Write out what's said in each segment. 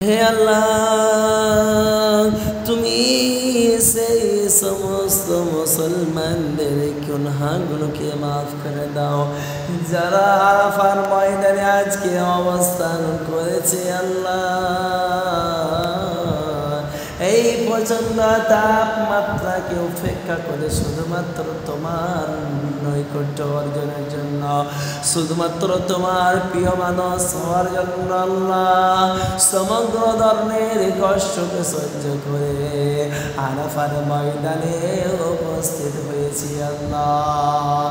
হে আল্লাহ, তুমি সেই সমস্ত মুসলমানদের গুনাহগুলোকে মাফ করে দাও যারা আরাফার ময়দানে আজকে অবস্থান করেছে। আল্লাহ, এই প্রচন্ড তাপমাত্রাকে উপেক্ষা করে শুধুমাত্র তোমার নৈকট্য অর্জনের জন্য, শুধুমাত্র তোমার প্রিয় মানুষ হওয়ার জন্য আল্লাহ সমগ্র ধরনের কষ্টকে সহ্য করে আরাফার ময়দানে উপস্থিত হয়েছি। আল্লাহ,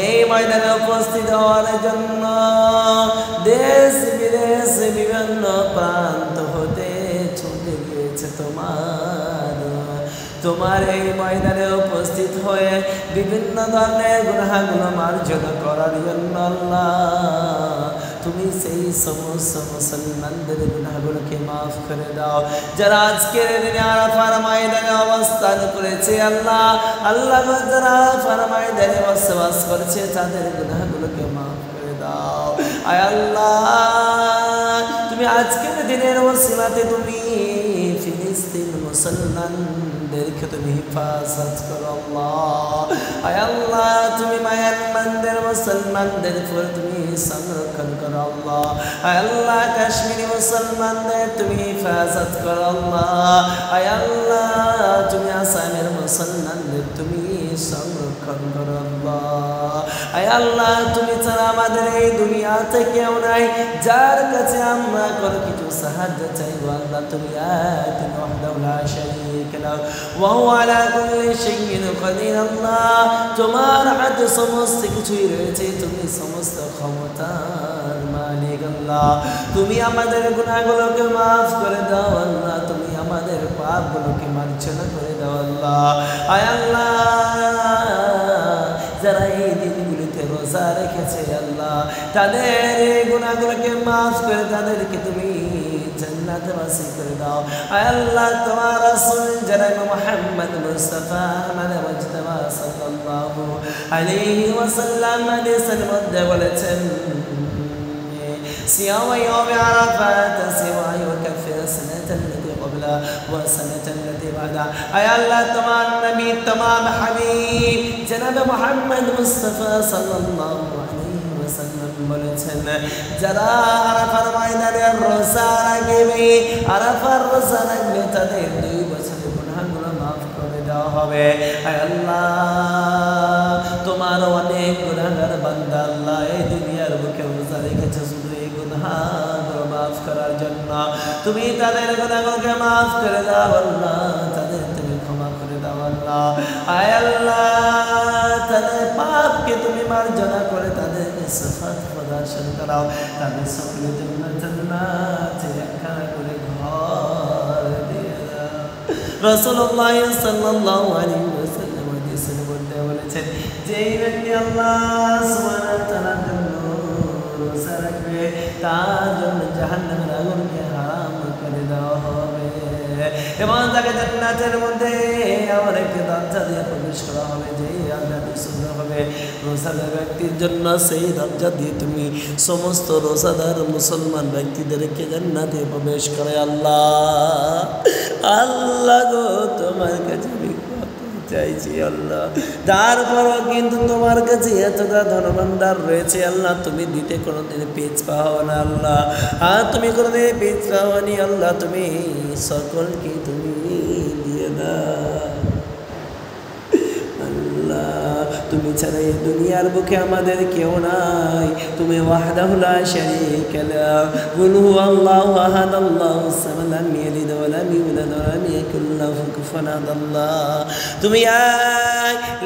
এই ময়দানে উপস্থিত হওয়ার জন্য দেশ বিদেশ বিভিন্ন প্রান্ত হতে ছুটে গিয়েছে তোমার এই ময়দানে উপস্থিত হয়ে বিভিন্ন ধরনের গুনাহগুলো মার্জনা করার জন্য। আল্লাহ, তুমি সেই সমস্ত মুসলমানদের গুনাহগুলোকে মাফ করে দাও যারা আজকের দিনে আরাফার ময়দানে অবস্থান করেছে। আল্লাহ আল্লাহ যারা আরাফার ময়দানে বসবাস করছে তাদের গুনাহগুলোকে মাফ করে দাও। আয় আল্লাহ, তুমি আজকের দিনের ওসিলাতে তুমি ফিলিস্তিন মুসলমানদেরকে তুমি হিফাজত করো। আল্লাহ, আয় আল্লাহ, তুমি মায়ানমারদের মুসলমানদের উপর তুমি সংরক্ষণ করো। আল্লাহ, আয় আল্লাহ, কাশ্মীরি মুসলমানদের তুমি হিফাজত করো। আল্লাহ, আয় আল্লাহ, তুমি আসামের মুসলমানদের তুমি সংরক্ষণ করো। আল্লাহ, আয় আল্লাহ, তুমি ছাড়া আমাদের এই দুনিয়াতে কেউ নাই যার কাছে আমরা কোনো কিছু সাহায্য চাইবো। আল্লাহ, তুমি তুমি ওয়াহদাহু লা শারীকা লাহু ওয়া হুয়া আলা কুল্লি শাইইন কাদির। আল্লাহ, তোমার হাতে সমস্ত কিছুই রয়েছে, তুমি সমস্ত ক্ষমতার মালিক। আল্লাহ, তুমি আমাদের গুনাহগুলোকে মাফ করে দাও। আল্লাহ, তুমি আমাদের পাপগুলোকে মার্জনা করে দাও। আল্লাহ, আয় আল্লাহ, যারা এই দিনগুলিতে রোজা রেখেছে আল্লাহ তাদের গুনাহগুলোকে মাফ করে তাদেরকে তুমি জান্নাতবাসী করে দাও। আয় আল্লাহ, তোমার রাসূল জনাব মুহাম্মদ মুস্তাফা আহমদ মুজতবা সাল্লাল্লাহু আলাইহি ওয়াসাল্লাম হাদিসের মধ্যে বলেছেন, সিয়াম ইয়াউম আরাফাত সিওয়া ইউকাফির সানাতাল লাতী ক্বাবলা ওয়া সানাতাল লাতী বাদা। আয় আল্লাহ, তোমার নবী तमाम হাবিব জনাব মুহাম্মদ মুস্তাফা সাল্লাল্লাহু আলাইহি ওয়াসাল্লাম বলেছেন, যারা আরাফার ময়দানে রোজা রাখবে, আরাফার রোজা রাখবে তাদের 2 বছরের গুনাহগুলো মাফ করে দেওয়া হবে। আয় আল্লাহ, তোমার অনেক গুনাহগার বান্দা আল্লাহ এই দুনিয়ার বুকে রোজা রেখেছে শুধু এই গুনাহগুলো মাফ করার জন্য। তুমি তাদের গুনাহগুলোকে মাফ করে দাও। আল্লাহ, তাদের তুমি ক্ষমা করে দাও। আল্লাহ, আয় আল্লাহ, তাদের পাপকে তুমি মার্জনা করে তাদেরকে সাফাত প্রদর্শন করাও, তাদের সকলে জান্নাতে একখানা করে ঘর দিয়ে দাও। রাসূলুল্লাহ সাল্লাল্লাহু আলাইহি ওয়াসাল্লাম হাদিসের মধ্যে বলেছেন, যেই ব্যক্তি আল্লাহ সুবহানাহু ওয়া তাআলার জন্য রোজা রাখবে তার জন্য জাহান্নামের আগুনকে হারাম করে দেওয়া হবে এবং তাকে জান্নাতের মধ্যে এমন একটি দরজা দিয়ে প্রবেশ করা হবে যে আল্লাহর সুন্নাহ হবে রোজাদার ব্যক্তির জন্য। সেই দরজা দিয়ে তুমি সমস্ত রোজাদার মুসলমান ব্যক্তিদেরকে জান্নাতে প্রবেশ করে। আল্লাহ, আল্লাহ গো, তোমার কাছে চাইছি আল্লাহ, তারপরও কিন্তু তোমার কাছে এতটা ধনভাণ্ডার রয়েছে আল্লাহ, তুমি দিতে কোনোদিন পিছ পাও না আল্লাহ। আর তুমি কোনোদিন পিছ পাওনি আল্লাহ, তুমি সকলকে তুমি দিয়ে দাও আল্লাহ। তুমি ছাড়া এই দুনিয়ার বুকে আমাদের কেউ নাই, তুমি ওয়াহদাহু লা শারীকা লাহু কুল হুয়াল্লাহু আহাদ আল্লাহুস সামাদ লাম ইয়ালিদ ওয়া লাম ইউলাদ ওয়া লাম ইয়াকুল লাহু কুফুয়ান আহাদ। আল্লাহ, তুমি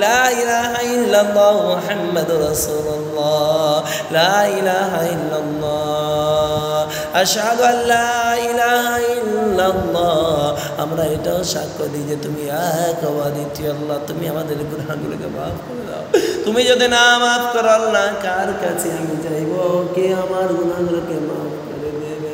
লা ইলাহা ইল্লাল্লাহ মুহাম্মাদুর রাসূলুল্লাহ, লা ইলাহা ইল্লাল্লাহ, আশহাদু আল্লা ইলাহা ইল্লাল্লাহ। আমরা এটাও সাক্ষ্য দিই যে তুমি এক অদ্বিতীয় আল্লাহ। তুমি আমাদের গুনাহগুলোকে মাফ করে দাও। তুমি যদি না মাফ করো আল্লাহ, কার কাছে আমি চাইবো? কে আমার গুনাহগুলোকে মাফ করে দেবে?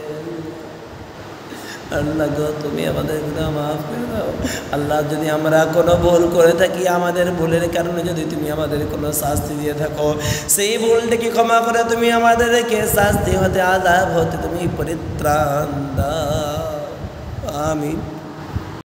আল্লাহ গো, তুমি আমাদের গুনাহ মাফ করে দাও। আল্লাহ, যদি আমরা কোনো ভুল করে থাকি, আমাদের ভুলের কারণে যদি তুমি আমাদের কোনো শাস্তি দিয়ে থাকো, সেই ভুলটাকে ক্ষমা করে তুমি আমাদেরকে শাস্তি হতে আযাব হতে তুমি পরিত্রাণ দাও। আমিন।